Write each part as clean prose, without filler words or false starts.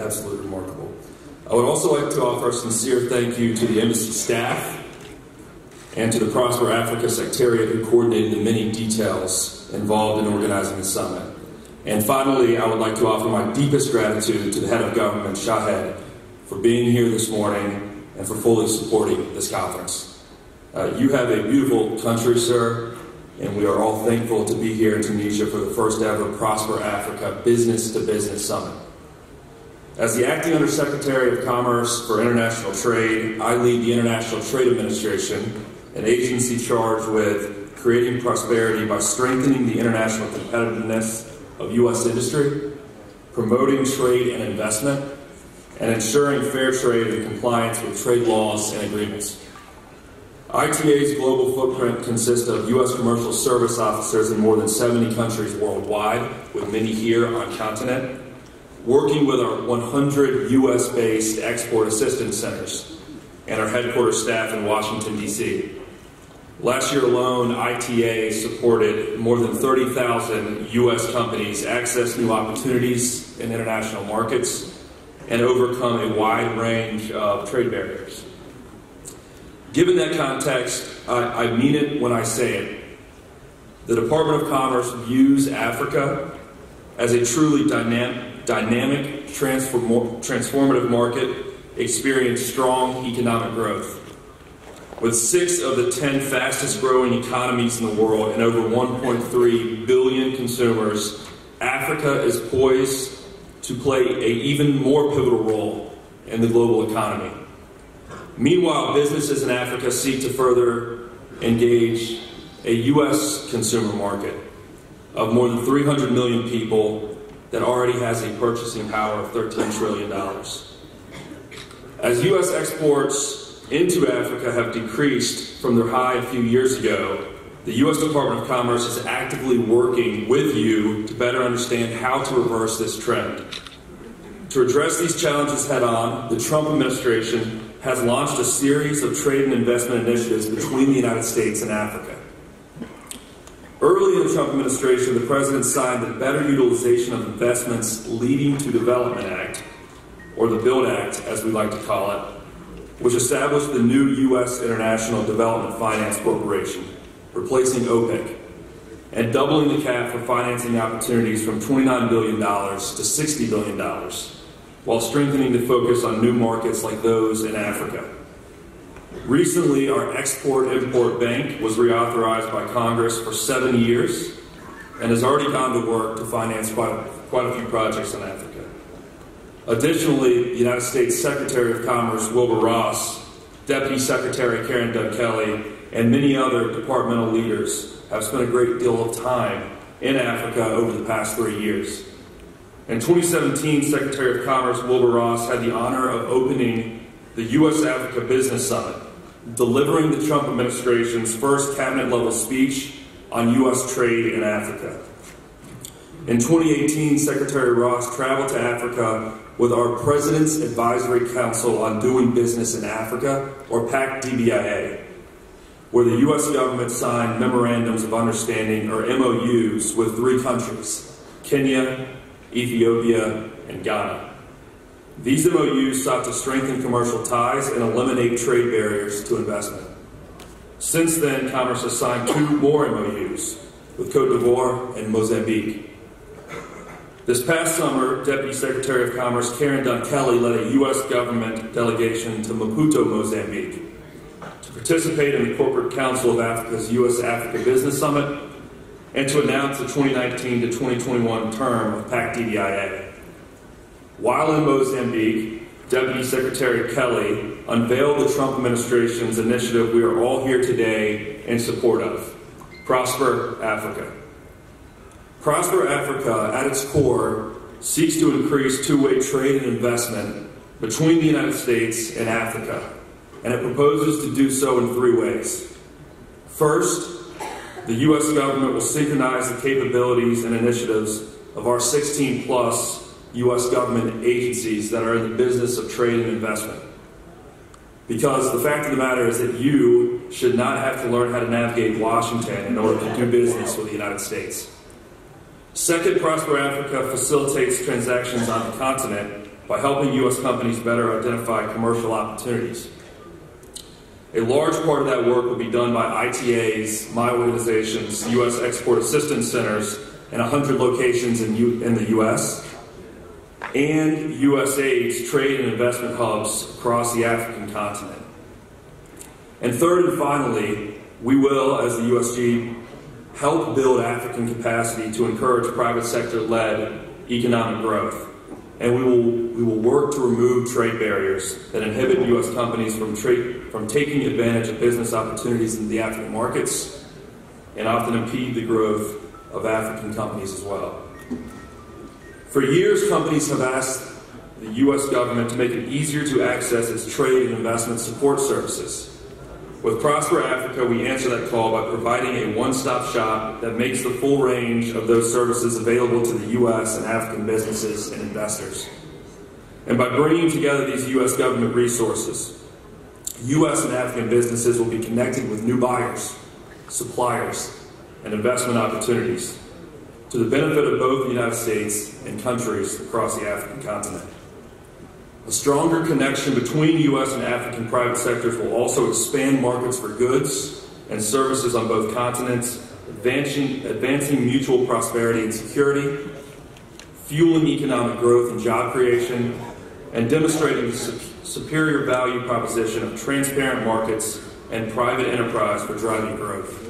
absolutely remarkable. I would also like to offer a sincere thank you to the embassy staff and to the Prosper Africa Secretariat who coordinated the many details involved in organizing the summit. And finally, I would like to offer my deepest gratitude to the head of government, Shahed, for being here this morning and for fully supporting this conference. You have a beautiful country, sir, and we are all thankful to be here in Tunisia for the first ever Prosper Africa Business-to-Business Summit. As the Acting Undersecretary of Commerce for International Trade, I lead the International Trade Administration, an agency charged with creating prosperity by strengthening the international competitiveness of U.S. industry, promoting trade and investment, and ensuring fair trade and compliance with trade laws and agreements. ITA's global footprint consists of U.S. commercial service officers in more than 70 countries worldwide, with many here on continent, working with our 100 U.S.-based export assistance centers and our headquarters staff in Washington, D.C. Last year alone, ITA supported more than 30,000 U.S. companies access new opportunities in international markets and overcome a wide range of trade barriers. Given that context, I mean it when I say it. The Department of Commerce views Africa as a truly dynamic, transformative market experiencing strong economic growth. With 6 of the 10 fastest growing economies in the world and over 1.3 billion consumers, Africa is poised to play an even more pivotal role in the global economy. Meanwhile, businesses in Africa seek to further engage a U.S. consumer market of more than 300 million people that already has a purchasing power of $13 trillion. As U.S. exports into Africa have decreased from their high a few years ago, the U.S. Department of Commerce is actively working with you to better understand how to reverse this trend. To address these challenges head-on, the Trump administration has launched a series of trade and investment initiatives between the United States and Africa. Early in the Trump administration, the President signed the Better Utilization of Investments Leading to Development Act, or the BUILD Act, as we like to call it, which established the new U.S. International Development Finance Corporation, replacing OPEC, and doubling the cap for financing opportunities from $29 billion to $60 billion, while strengthening the focus on new markets like those in Africa. Recently, our Export-Import Bank was reauthorized by Congress for 7 years and has already gone to work to finance quite a few projects in Africa. Additionally, the United States Secretary of Commerce Wilbur Ross, Deputy Secretary Karen Dunn Kelly, and many other departmental leaders have spent a great deal of time in Africa over the past 3 years. In 2017, Secretary of Commerce Wilbur Ross had the honor of opening the U.S.-Africa Business Summit, delivering the Trump administration's first cabinet-level speech on U.S. trade in Africa. In 2018, Secretary Ross traveled to Africa with our President's Advisory Council on Doing Business in Africa, or PAC-DBIA, where the U.S. government signed memorandums of understanding, or MOUs, with 3 countries, Kenya, Ethiopia, and Ghana. These MOUs sought to strengthen commercial ties and eliminate trade barriers to investment. Since then, Commerce has signed 2 more MOUs with Côte d'Ivoire and Mozambique. This past summer, Deputy Secretary of Commerce Karen Dunn Kelly led a U.S. government delegation to Maputo, Mozambique, to participate in the Corporate Council of Africa's U.S.-Africa Business Summit and to announce the 2019 to 2021 term of PAC-DBIA. While in Mozambique, Deputy Secretary Kelly unveiled the Trump administration's initiative we are all here today in support of, Prosper Africa. Prosper Africa, at its core, seeks to increase two-way trade and investment between the United States and Africa, and it proposes to do so in 3 ways. First, the U.S. government will synchronize the capabilities and initiatives of our 16-plus U.S. government agencies that are in the business of trade and investment. Because the fact of the matter is that you should not have to learn how to navigate Washington in order to do business with the United States. Second, Prosper Africa facilitates transactions on the continent by helping U.S. companies better identify commercial opportunities. A large part of that work will be done by ITAs, my organization's U.S. Export Assistance Centers in 100 locations in the U.S., and USAID's trade and investment hubs across the African continent. And third and finally, we will, as the USG, help build African capacity to encourage private sector-led economic growth. And we will work to remove trade barriers that inhibit U.S. companies from taking advantage of business opportunities in the African markets and often impede the growth of African companies as well. For years, companies have asked the U.S. government to make it easier to access its trade and investment support services. With Prosper Africa, we answer that call by providing a one-stop shop that makes the full range of those services available to the U.S. and African businesses and investors. And by bringing together these U.S. government resources, U.S. and African businesses will be connected with new buyers, suppliers, and investment opportunities to the benefit of both the United States and countries across the African continent. A stronger connection between U.S. and African private sectors will also expand markets for goods and services on both continents, advancing mutual prosperity and security, fueling economic growth and job creation, and demonstrating the superior value proposition of transparent markets and private enterprise for driving growth.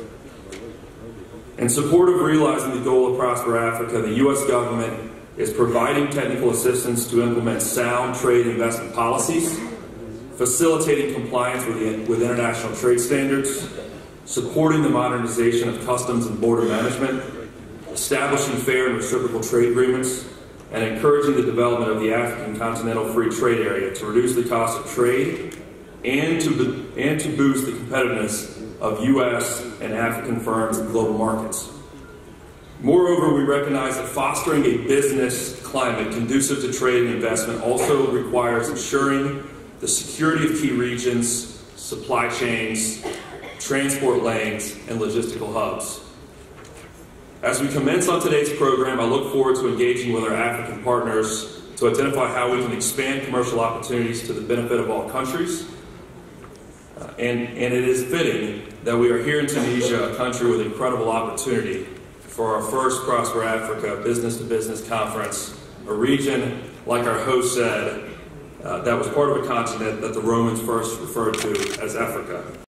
In support of realizing the goal of Prosper Africa, the U.S. government is providing technical assistance to implement sound trade investment policies, facilitating compliance with international trade standards, supporting the modernization of customs and border management, establishing fair and reciprocal trade agreements, and encouraging the development of the African Continental Free Trade Area to reduce the cost of trade and to boost the competitiveness of U.S. and African firms in global markets. Moreover, we recognize that fostering a business climate conducive to trade and investment also requires ensuring the security of key regions, supply chains, transport lanes, and logistical hubs. As we commence on today's program, I look forward to engaging with our African partners to identify how we can expand commercial opportunities to the benefit of all countries. And it is fitting that we are here in Tunisia, a country with incredible opportunity, for our first Prosper Africa business-to-business conference, a region, like our host said, that was part of a continent that the Romans first referred to as Africa.